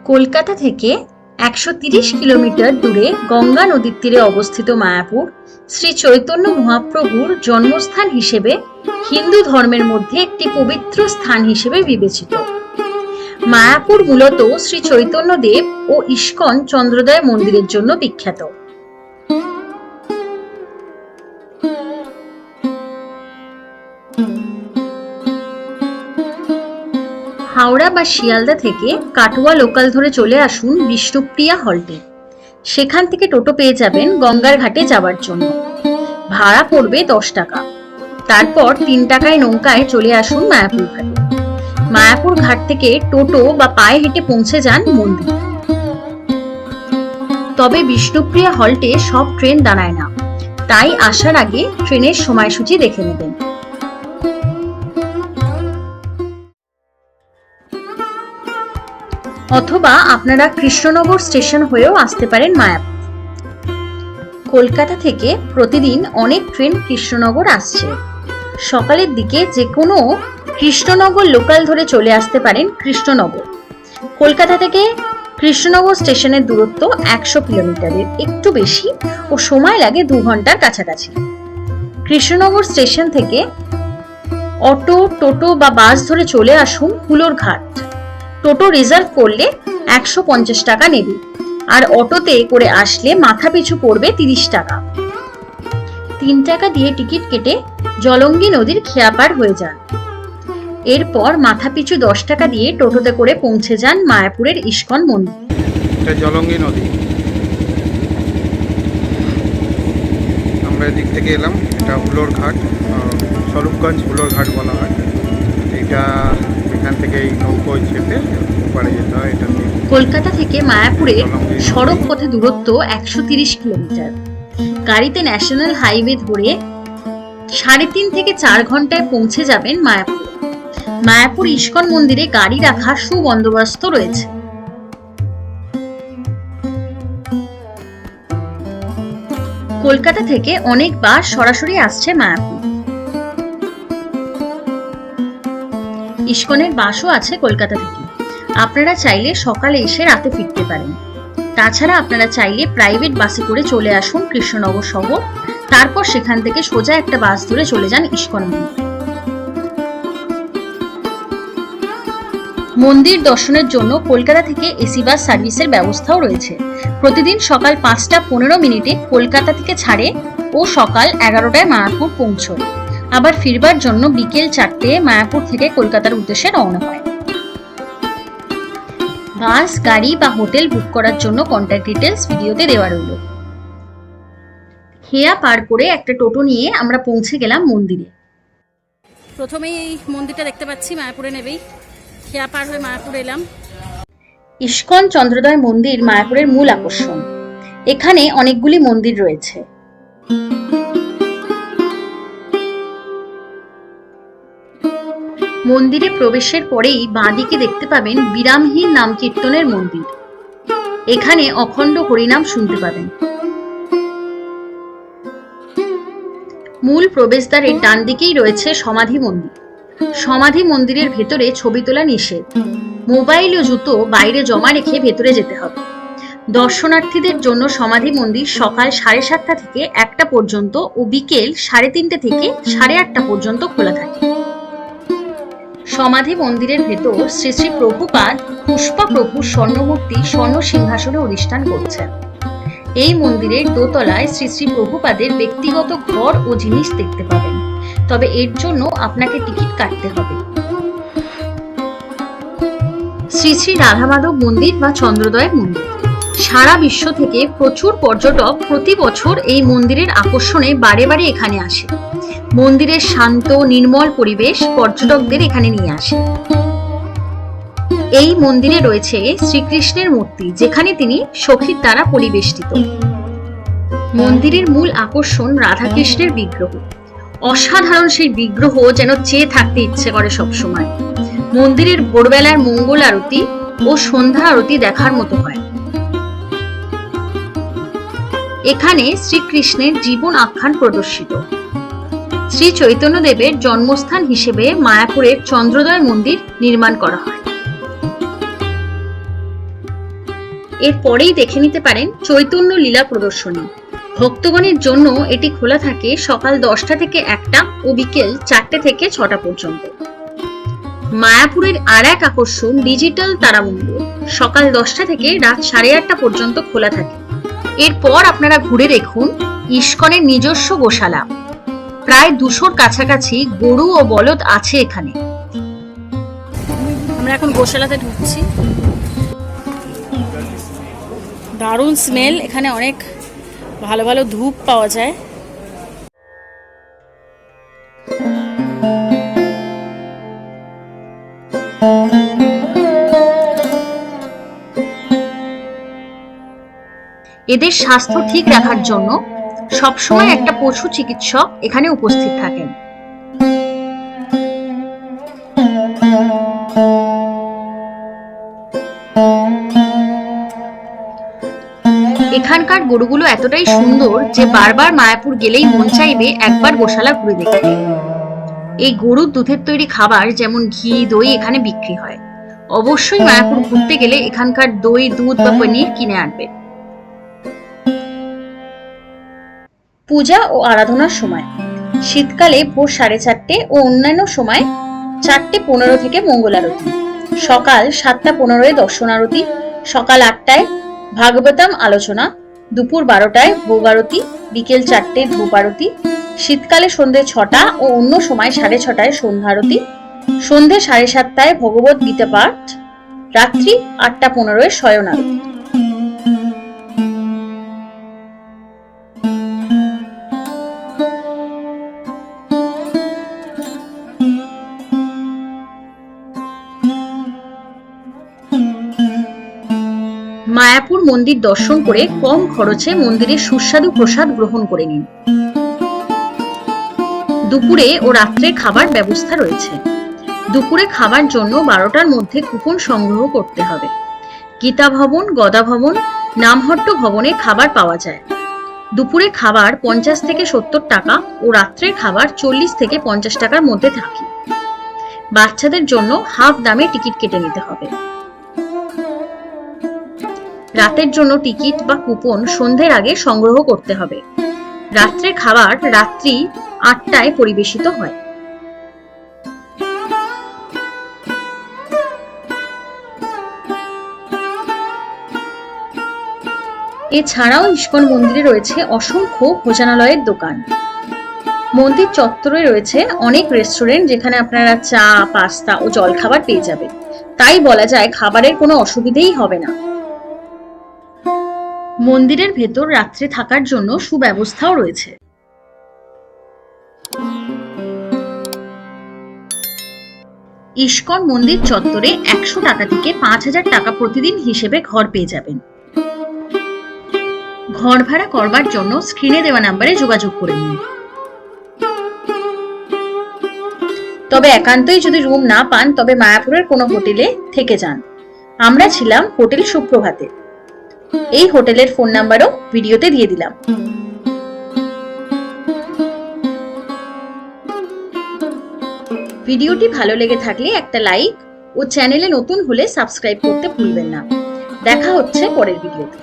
কলকাতা থেকে 130 কিলোমিটার দূরে গঙ্গা নদীর তীরে অবস্থিত মায়াপুর শ্রী চৈতন্য মহাপ্রভুর জন্মস্থান হিসেবে হিন্দু ধর্মের মধ্যে একটি পবিত্র স্থান হিসেবে বিবেচিত। মায়াপুর মূলত শ্রী চৈতন্য দেব ও ইস্কন চন্দ্রোদয় মন্দিরের জন্য বিখ্যাত। হাওড়া বা শিয়ালদা থেকে কাটোয়া লোকাল ধরে চলে আসুন বিষ্ণুপ্রিয়া হল্টে। সেখান থেকে টোটো পেয়ে যাবেন গঙ্গার ঘাটে যাওয়ার জন্য। ভাড়া পড়বে 10 টাকা। তারপর 3 টাকায় নৌকায় চলে আসুন মায়াপুর ঘাটে। মায়াপুর ঘাট থেকে টোটো বা পায়ে হেঁটে পৌঁছে যান মন্দির। তবে বিষ্ণুপ্রিয়া হল্টে সব ট্রেন দাঁড়ায় না, তাই আসার আগে ট্রেনের সময়সূচি দেখে নেবেন। অথবা আপনারা কৃষ্ণনগর স্টেশন হয়েও আসতে পারেন মায়াপুর। কলকাতা থেকে প্রতিদিন অনেক ট্রেন কৃষ্ণনগর আসছে। সকালের দিকে যে কোনো কৃষ্ণনগর লোকাল ধরে চলে আসতে পারেন কৃষ্ণনগর। কলকাতা থেকে কৃষ্ণনগর স্টেশনের দূরত্ব 100 কিলোমিটারের একটু বেশি ও সময় লাগে 2 ঘন্টার কাছাকাছি। কৃষ্ণনগর স্টেশন থেকে অটো, টোটো বা বাস ধরে চলে আসুন হুলোর ঘাট। টোটো রিজার্ভ করলে 150 টাকা নেবে, আর অটোতে করে আসলে মাথা পিছু পড়বে 30 টাকা। 3 টাকা দিয়ে টিকিট কেটে জলঙ্গি নদীর খেয়াপার হয়ে যান। এরপর মাথা পিছু 10 টাকা দিয়ে টোটোতে করে পৌঁছে যান মায়াপুরের ইস্কন মন্দির। এটা জলঙ্গি নদী। আমরা এদিক থেকে এলাম। এটা হুলোর ঘাট, স্বরূপগঞ্জ হুলোর ঘাট বলা হয়। এটা এখান থেকে এই নৌকোয় চেপে পাড়ে যেতে হয়। এটা কলকাতা থেকে মায়াপুরের সড়ক পথে দূরত্ব 130 কিলোমিটার। গাড়িতে ন্যাশনাল হাইওয়ে ধরে 3.5 থেকে 4 ঘন্টায় পৌঁছে যাবেন মায়াপুর। মায়াপুর ইস্কন মন্দিরে গাড়ি রাখার সুবন্দোবস্ত রয়েছে। কলকাতা থেকে অনেক বাস সরাসরি আসছে মায়াপুর। ইস্কনের বাসও আছে কলকাতা থেকে। আপনারা চাইলে সকালে এসে রাতে ফিরতে পারেন। তাছাড়া আপনারা চাইলে প্রাইভেট বাসে করে চলে আসুন কৃষ্ণনগর শহর। তারপর সেখান থেকে সোজা একটা বাস ধরে চলে যান ইস্কন মন্দির। মন্দির দর্শনের জন্য কলকাতা থেকে এসি বাস সার্ভিসের ব্যবস্থাও রয়েছে। প্রতিদিন সকাল 5:15 কলকাতা থেকে ছাড়ে ও সকাল 11টায় মায়াপুর পৌঁছয়। আবার ফিরবার জন্য বিকেল 4টে মায়াপুর থেকে কলকাতার উদ্দেশ্যে রওনা হয়। বাস, গাড়ি বা হোটেল বুক করার জন্য কন্ট্যাক্ট ডিটেলস ভিডিওতে দেওয়া রইল। খেয়া পার করে একটা টোটো নিয়ে আমরা পৌঁছে গেলাম মন্দিরে। প্রথমেই এই মন্দিরটা দেখতে পাচ্ছি, মায়াপুরে নেবেই খেয়া পার হয়ে মায়াপুর এলাম। ইস্কন চন্দ্রোদয় মন্দির মায়াপুরের মূল আকর্ষণ। এখানে অনেকগুলি মন্দির রয়েছে। মন্দিরে প্রবেশের পরেই বাঁদিকে দেখতে পাবেন বিরামহীন নাম কীর্তনের মন্দির। এখানে অখণ্ড হরিনাম শুনতে পাবেন। মূল প্রবেশদ্বারের ডান দিকেই রয়েছে সমাধি মন্দির। সমাধি মন্দিরের ভেতরে ছবি তোলা নিষেধ। মোবাইল ও জুতো বাইরে জমা রেখে ভেতরে যেতে হবে। দর্শনার্থীদের জন্য সমাধি মন্দির সকাল 7:30 থেকে 1টা পর্যন্ত ও বিকেল 3:30 থেকে 8:30 পর্যন্ত খোলা থাকে। সমাধি মন্দিরের ভেতর শ্রী শ্রী প্রভুপাদ পুষ্পা প্রভুর স্বর্ণমূর্তি স্বর্ণ সিংহাসনে অধিষ্ঠান করছেন। এই মন্দিরের দোতলায় শ্রী শ্রী প্রভুপাদের ব্যক্তিগত ঘর ও জিনিস দেখতে পাবেন, তবে এর জন্য আপনাকে টিকিট কাটতে হবে। শ্রী শ্রী রাধা মাধব মন্দির বা চন্দ্রোদয় মন্দির। সারা বিশ্ব থেকে প্রচুর পর্যটক প্রতি বছর এই মন্দিরের আকর্ষণে বারে বারে এখানে আসে। মন্দিরের শান্ত নির্মল পরিবেশ পর্যটকদের এখানে নিয়ে আসে। এই মন্দিরে রয়েছে শ্রীকৃষ্ণের মূর্তি, যেখানে তিনি সখীর দ্বারা পরিবেষ্টিত। মন্দিরের মূল আকর্ষণ রাধাকৃষ্ণের বিগ্রহ। অসাধারণ সেই বিগ্রহ যেন চেয়ে থাকতে ইচ্ছে করে সবসময়। মন্দিরের ভোরবেলার মঙ্গল আরতি ও সন্ধ্যা আরতি দেখার মতো হয়। এখানে শ্রীকৃষ্ণের জীবন আখ্যান প্রদর্শিত। শ্রী চৈতন্য দেবের জন্মস্থান হিসেবে মায়াপুরের চন্দ্রোদয় মন্দির নির্মাণ করা হয়। এরপরেই দেখে নিতে পারেন চৈতন্য লীলা প্রদর্শনী। ভক্তগণের জন্য এটি খোলা থাকে সকাল 10টা থেকে 1টা ও বিকেল 4টে থেকে 6টা পর্যন্ত। মায়াপুরের আর এক আকর্ষণ ডিজিটাল তারামণ্ডল, সকাল 10টা থেকে রাত 8:30 পর্যন্ত খোলা থাকে। এরপর আপনারা ঘুরে দেখুন ইস্কনের নিজস্ব গোশালা। প্রায় 200-র কাছাকাছি গরু ও বলদ আছে এখানে। আমরা এখন গোশালাতে ঢুকছি। দারুণ স্মেল, এখানে অনেক ভালো ভালো ধূপ পাওয়া যায়। এদের স্বাস্থ্য ঠিক রাখার জন্য সবসময় একটা পশু চিকিৎসক এখানে উপস্থিত থাকেন। এখানকার গরুগুলো এতটাই সুন্দর যে বারবার মায়াপুর গেলেই মন চাইবে একবার গোশালা ঘুরে দেখতে। এই গরুর দুধের তৈরি খাবার যেমন ঘি, দই এখানে বিক্রি হয়। অবশ্যই মায়াপুর ঘুরতে গেলে এখানকার দই, দুধ বা পনির কিনে আনবে। পূজা ও আরাধনার সময় শীতকালে ভোর 4:30 ও অন্যান্য সময় 4:15 থেকে মঙ্গল আরতি, সকাল 7:15 দর্শন আরতি, সকাল 8টায় ভাগবতম আলোচনা, দুপুর 12টায় ভোগ আরতি, বিকেল 4টে ধূপ আরতি, শীতকালে সন্ধ্যে 6টা ও অন্য সময় 6:30টায় সন্ধ্যা আরতি, সন্ধ্যে 7:30টায় ভগবত গীতা পাঠ, রাত্রি 8:15 শয়ন আরতি। মায়াপুর মন্দির দর্শন করে কম খরচে মন্দিরের সুস্বাদু প্রসাদ গ্রহণ করে নিন। দুপুরে ও রাত্রে খাবার ব্যবস্থা রয়েছে। দুপুরে খাবার জন্য 12টার মধ্যে কুপন সংগ্রহ করতে হবে। গীতা ভবন, গদা ভবন, নামহট্ট ভবনে খাবার পাওয়া যায়। দুপুরে খাবার 50 থেকে 70 টাকা ও রাত্রের খাবার 40 থেকে 50 টাকার মধ্যে থাকে। বাচ্চাদের জন্য হাফ দামে টিকিট কেটে নিতে হবে। রাতের জন্য টিকিট বা কুপন সন্ধ্যের আগে সংগ্রহ করতে হবে। রাত্রের খাবার রাত্রি 8টায় পরিবেশিত হয়। এছাড়াও ইস্কন মন্দিরে রয়েছে অসংখ্য ভোজনালয়ের দোকান। মন্দির চত্বরে রয়েছে অনেক রেস্টুরেন্ট যেখানে আপনারা চা, পাস্তা ও জলখাবার পেয়ে যাবেন। তাই বলা যায় খাবারের কোনো অসুবিধেই হবে না। মন্দিরের ভেতর রাত্রে থাকার জন্য সুব্যবস্থাও রয়েছে। ইস্কন মন্দির চত্বরে 100 টাকা থেকে 5000 টাকা প্রতিদিন হিসেবে ঘর পেয়ে যাবেন। ঘর ভাড়া করবার জন্য স্ক্রিনে দেওয়া নাম্বারে যোগাযোগ করে নিন। তবে একান্তই যদি রুম না পান তবে মায়াপুরের কোনো হোটেলে থেকে যান। আমরা ছিলাম হোটেল সুপ্রভাতে। এই হোটেলের ফোন নাম্বারও ভিডিওতে দিয়ে দিলাম। ভিডিওটি ভালো লেগে থাকলে একটা লাইক ও চ্যানেলে নতুন হলে সাবস্ক্রাইব করতে ভুলবেন না। দেখা হচ্ছে পরের ভিডিওতে।